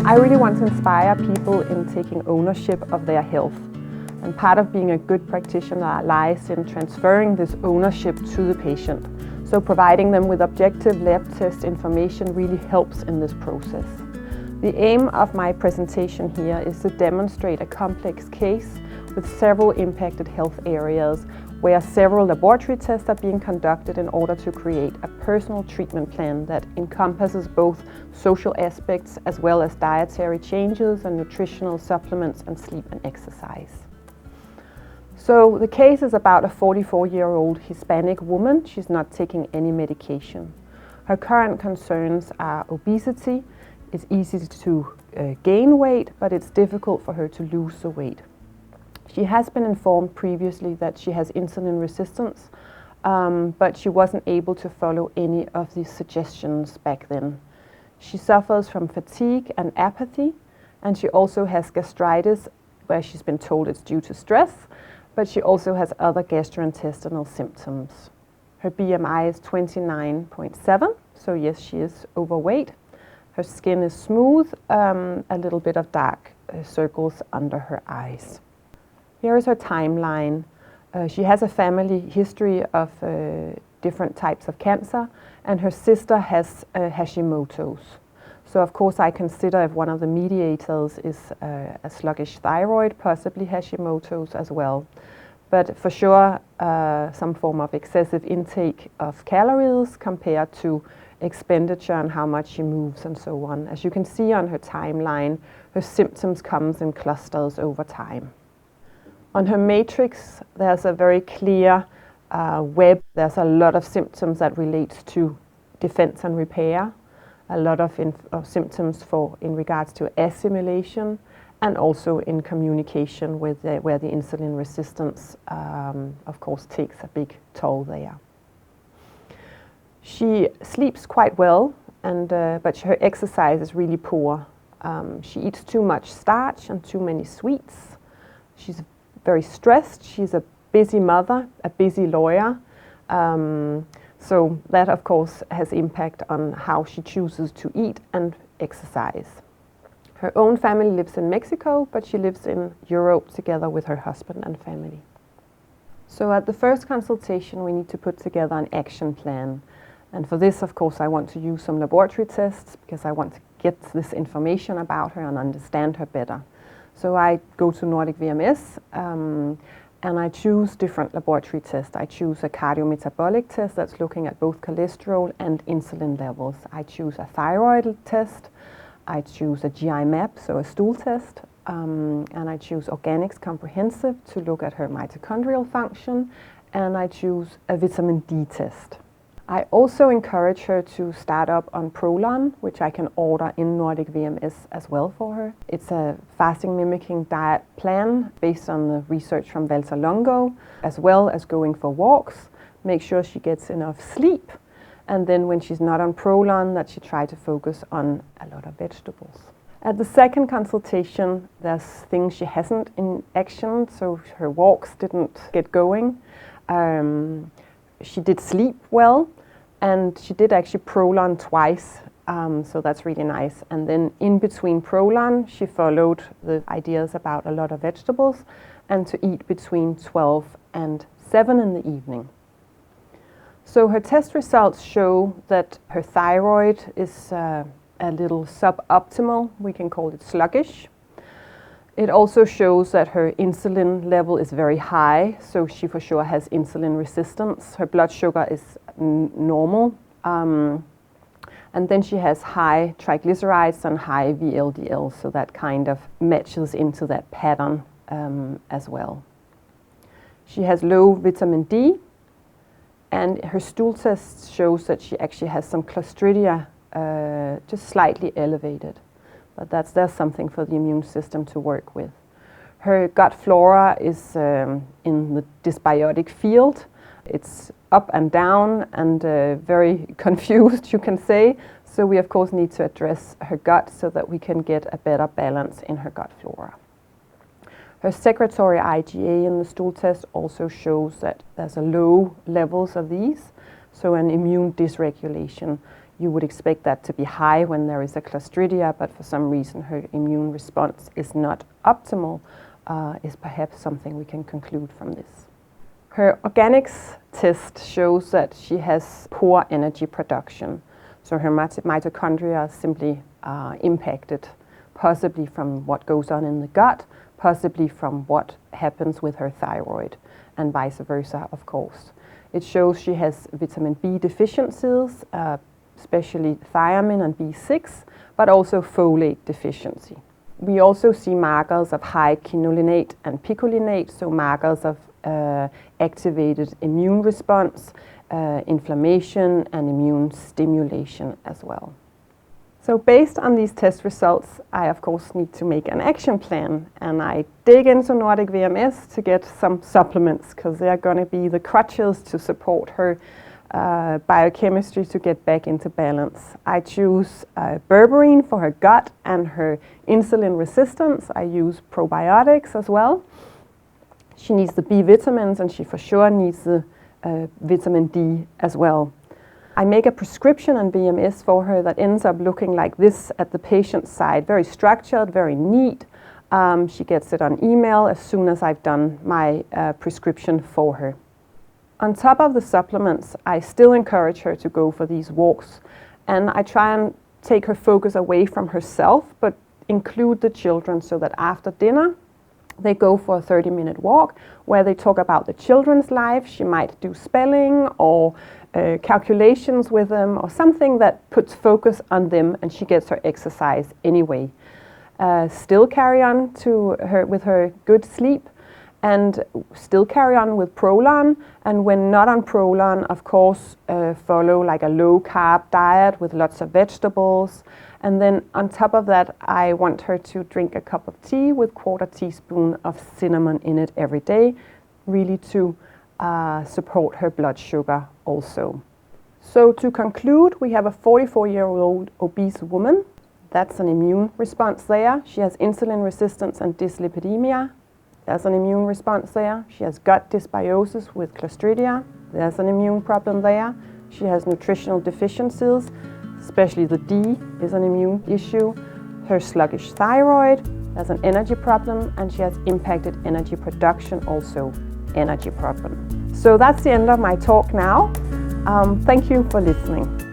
I really want to inspire people in taking ownership of their health. And part of being a good practitioner lies in transferring this ownership to the patient. So providing them with objective lab test information really helps in this process. The aim of my presentation here is to demonstrate a complex case with several impacted health areas where several laboratory tests are being conducted in order to create a personal treatment plan that encompasses both social aspects as well as dietary changes and nutritional supplements and sleep and exercise. So the case is about a 44-year-old Hispanic woman. She's not taking any medication. Her current concerns are obesity. It's easy to gain weight, but it's difficult for her to lose the weight. She has been informed previously that she has insulin resistance, but she wasn't able to follow any of the suggestions back then. She suffers from fatigue and apathy, and she also has gastritis, where she's been told it's due to stress, but she also has other gastrointestinal symptoms. Her BMI is 29.7, so yes, she is overweight. Her skin is smooth, a little bit of dark circles under her eyes. Here is her timeline. She has a family history of different types of cancer, and her sister has Hashimoto's. So of course I consider if one of the mediators is a sluggish thyroid, possibly Hashimoto's as well. But for sure some form of excessive intake of calories compared to expenditure and how much she moves and so on. As you can see on her timeline, her symptoms comes in clusters over time. On her matrix, there's a very clear web. There's a lot of symptoms that relate to defense and repair, a lot of symptoms in regards to assimilation, and also in communication with where the insulin resistance, of course, takes a big toll there. She sleeps quite well, but her exercise is really poor. She eats too much starch and too many sweets. She's very stressed. She's a busy mother, a busy lawyer. So that, of course, has impact on how she chooses to eat and exercise. Her own family lives in Mexico, but she lives in Europe together with her husband and family. So at the first consultation, we need to put together an action plan. And for this, of course, I want to use some laboratory tests because I want to get this information about her and understand her better. So I go to Nordic VMS and I choose different laboratory tests. I choose a cardiometabolic test that's looking at both cholesterol and insulin levels. I choose a thyroid test. I choose a GI map, so a stool test. And I choose Organics Comprehensive to look at her mitochondrial function. And I choose a vitamin D test. I also encourage her to start up on Prolon, which I can order in Nordic VMS as well for her. It's a fasting mimicking diet plan based on the research from Valter Longo, as well as going for walks, make sure she gets enough sleep, and then when she's not on Prolon, that she try to focus on a lot of vegetables. At the second consultation, there's things she hasn't in action, so her walks didn't get going. She did sleep well, and she did actually Prolon twice, so that's really nice. And then in between Prolon, she followed the ideas about a lot of vegetables and to eat between 12 and 7 in the evening. So her test results show that her thyroid is a little suboptimal. We can call it sluggish. It also shows that her insulin level is very high, so she for sure has insulin resistance. Her blood sugar is normal, and then she has high triglycerides and high VLDL, so that kind of matches into that pattern as well. She has low vitamin D, and her stool test shows that she actually has some Clostridia, just slightly elevated. But there's something for the immune system to work with. Her gut flora is in the dysbiotic field. It's up and down and very confused, you can say. So we of course need to address her gut so that we can get a better balance in her gut flora. Her secretory IgA in the stool test also shows that there's a low levels of these, so an immune dysregulation You would expect that to be high when there is a Clostridia, but for some reason her immune response is not optimal, is perhaps something we can conclude from this. Her organics test shows that she has poor energy production. So her mitochondria are simply impacted, possibly from what goes on in the gut, possibly from what happens with her thyroid, and vice versa, of course. It shows she has vitamin B deficiencies, especially thiamine and B6, but also folate deficiency. We also see markers of high quinolinate and picolinate, so markers of activated immune response, inflammation and immune stimulation as well. So based on these test results, I of course need to make an action plan, and I dig into Nordic VMS to get some supplements, because they're going to be the crutches to support her biochemistry to get back into balance. I choose berberine for her gut and her insulin resistance. I use probiotics as well. She needs the B vitamins, and she for sure needs the vitamin D as well. I make a prescription on VMS for her that ends up looking like this at the patient's side, very structured, very neat. She gets it on email as soon as I've done my prescription for her. On top of the supplements, I still encourage her to go for these walks, and I try and take her focus away from herself, but include the children, so that after dinner they go for a 30-minute walk where they talk about the children's life. She might do spelling or calculations with them, or something that puts focus on them, and she gets her exercise anyway. Still carry on with her good sleep, and still carry on with Prolon, and when not on Prolon, of course, follow like a low-carb diet with lots of vegetables. And then on top of that, I want her to drink a cup of tea with 1/4 teaspoon of cinnamon in it every day, really to support her blood sugar also. So to conclude, we have a 44-year-old obese woman. That's an immune response there. She has insulin resistance and dyslipidemia. There's an immune response there. She has gut dysbiosis with Clostridia. There's an immune problem there. She has nutritional deficiencies, especially the D is an immune issue. Her sluggish thyroid, there's an energy problem, and she has impacted energy production also, energy problem. So that's the end of my talk now. Thank you for listening.